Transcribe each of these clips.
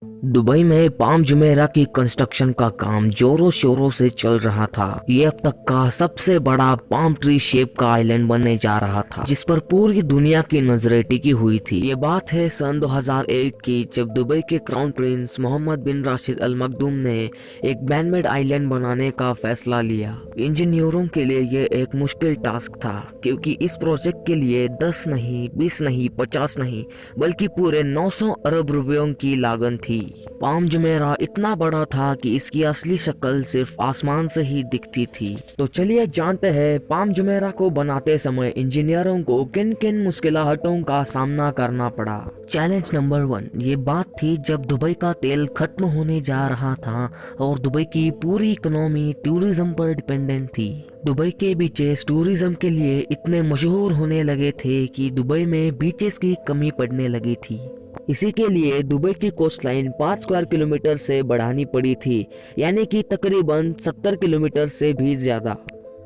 Dubai में palm Jumeirah की construction का काम जोरों शोरों से चल रहा था। ये अब तक का सबसे बड़ा पाम ट्री शेप का आइलैंड बनने जा रहा था, जिस पर पूरी दुनिया की नजरें टिकी हुई थी। ये बात है सन 2001 की, जब दुबई के क्राउन प्रिंस मोहम्मद बिन राशिद अल मखदूम ने एक मैनमेड आइलैंड बनाने का फैसला लिया। इंजीनियरों के लिए ये एक मुश्किल टास्क था, क्योंकि इस प्रोजेक्ट के लिए 10 नहीं, 20 नहीं, 50 नहीं, बल्कि पूरे 900 अरब रुपयों की लागत थी। पाम जुमेरा इतना बड़ा था कि इसकी असली शक्ल सिर्फ आसमान से ही दिखती थी। तो चलिए जानते हैं पाम जुमेरा को बनाते समय इंजीनियरों को किन किन मुश्किलातों का सामना करना पड़ा। चैलेंज नंबर 1 ये बात थी जब दुबई का तेल खत्म होने जा रहा था और दुबई की पूरी इकोनॉमी टूरिज्म पर डिपेंडेंट थी। दुबई के बीचेस टूरिज्म के लिए इतने मशहूर होने लगे थे कि दुबई में बीचेस की कमी पड़ने लगी थी। इसी के लिए दुबई की कोस्टलाइन 5 स्क्वायर किलोमीटर से बढ़ानी पड़ी थी, यानी कि तकरीबन 70 किलोमीटर से भी ज्यादा।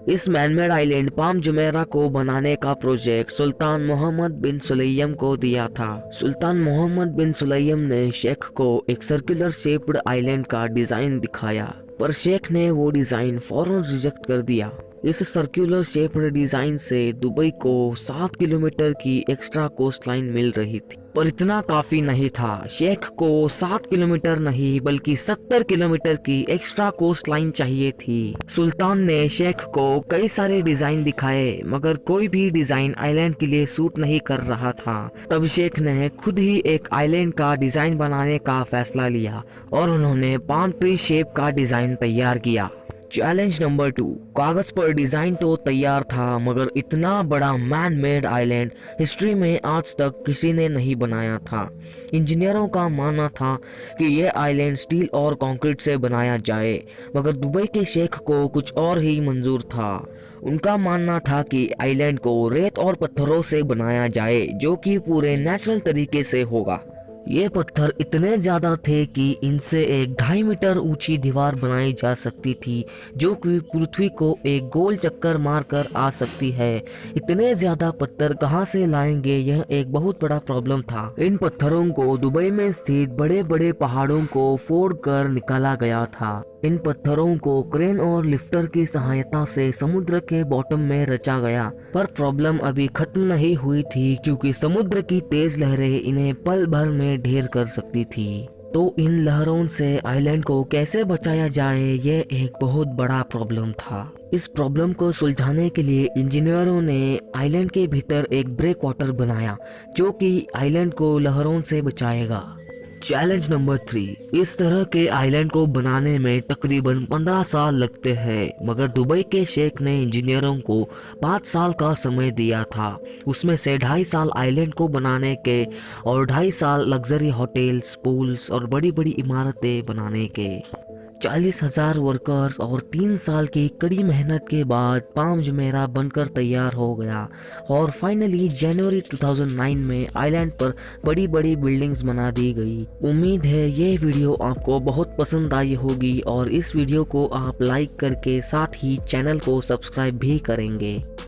इस मैनमेड आइलैंड पाम जुमेरा को बनाने का प्रोजेक्ट सुल्तान मोहम्मद बिन सुलैयम को दिया था। सुल्तान मोहम्मद बिन सुलैयम ने शेख को एक सर्कुलर शेप्ड आइलैंड का डिजाइन दिखाया, पर शेख ने वो डिजाइन फौरन रिजेक्ट कर दिया। इस सर्कुलर शेप्ड डिजाइन से दुबई को 7 किलोमीटर की एक्स्ट्रा कोस्ट लाइन मिल रही थी, पर इतना काफी नहीं था। शेख को 7 किलोमीटर नहीं बल्कि 70 किलोमीटर की एक्स्ट्रा कोस्ट लाइन चाहिए थी। सुल्तान ने शेख को कई सारे डिजाइन दिखाए, मगर कोई भी डिजाइन आइलैंड के लिए सूट नहीं कर रहा था। तब शेख ने खुद ही एक आइलैंड का डिजाइन बनाने का फैसला लिया और उन्होंने पाम ट्री शेप का डिजाइन तैयार किया। चैलेंज नंबर 2 कागज पर डिजाइन तो तैयार था, मगर इतना बड़ा मैन मेड आइलैंड हिस्ट्री में आज तक किसी ने नहीं बनाया था। इंजीनियरों का मानना था कि यह आइलैंड स्टील और कंक्रीट से बनाया जाए, मगर दुबई के शेख को कुछ और ही मंजूर था। उनका मानना था कि आइलैंड को रेत और पत्थरों से बनाया जाए, जो कि पूरे नेचुरल तरीके से होगा। ये पत्थर इतने ज्यादा थे कि इनसे एक 2.5 मीटर ऊंची दीवार बनाई जा सकती थी, जो कि पृथ्वी को एक गोल चक्कर मारकर आ सकती है। इतने ज्यादा पत्थर कहाँ से लाएंगे, यह एक बहुत बड़ा प्रॉब्लम था। इन पत्थरों को दुबई में स्थित बड़े बड़े पहाड़ों को फोड़कर निकाला गया था। इन पत्थरों को क्रेन और लिफ्टर की सहायता से समुद्र के बॉटम में रचा गया, पर प्रॉब्लम अभी खत्म नहीं हुई थी, क्योंकि समुद्र की तेज लहरें इन्हें पल भर में ढेर कर सकती थी। तो इन लहरों से आइलैंड को कैसे बचाया जाए, ये एक बहुत बड़ा प्रॉब्लम था। इस प्रॉब्लम को सुलझाने के लिए इंजीनियरों ने आइलैंड के भीतर एक ब्रेक वाटर बनाया, जो कि आइलैंड को लहरों से बचाएगा। चैलेंज नंबर 3 इस तरह के आइलैंड को बनाने में तकरीबन 15 साल लगते हैं, मगर दुबई के शेख ने इंजीनियरों को 5 साल का समय दिया था। उसमें से 2.5 साल आइलैंड को बनाने के और 2.5 साल लग्जरी होटल्स, पूल्स और बड़ी बड़ी इमारतें बनाने के। 40,000 वर्कर्स और 3 साल की कड़ी मेहनत के बाद पाम जुमेरा बनकर तैयार हो गया और फाइनली जनवरी 2009 में आइलैंड पर बड़ी बड़ी बिल्डिंग्स बना दी गई। उम्मीद है ये वीडियो आपको बहुत पसंद आई होगी और इस वीडियो को आप लाइक करके साथ ही चैनल को सब्सक्राइब भी करेंगे।